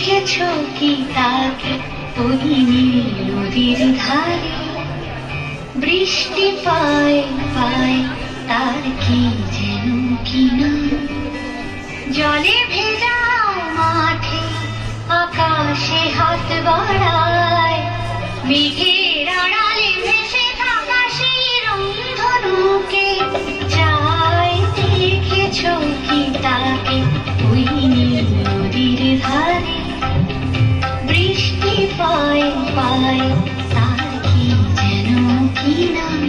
দেখেছো কি তাকে ওই নীল নদীর ধারে? বৃষ্টি পায় পায় তার কি যেন কি নাম। জলে ভেজা মাঠে আকাশে হাত বাড়ায়, মেঘের আড়ালে ভেসে থাকা সেই রংধনুকে চায়। দেখেছো কি তাকে ওই নীল নদীর ধারে? বৃষ্টি পায় পায় তার কি যেন কি নাম।